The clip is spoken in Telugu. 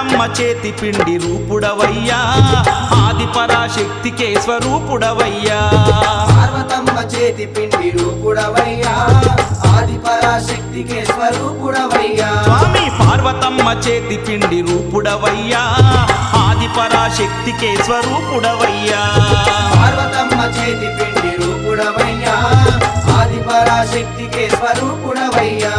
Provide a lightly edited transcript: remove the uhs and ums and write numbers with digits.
పార్వతమ్మ చేతి పిండి రూపుడవయ్యా ఆది పరాశక్తికే స్వరూపుడవయ్యా పార్వతమ్మ చేతి పిండి రూపుడవయ్యా ఆది పరాశక్తికే స్వరూపుడవయ్యా స్వామి పార్వతమ్మ చేతి పిండి రూపుడవయ్యా ఆది పరాశక్తికే స్వరూపుడవయ్యా పార్వతమ్మ చేతి పిండి రూపుడవయ్యా ఆది పరాశక్తికే స్వరూపుడవయ్యా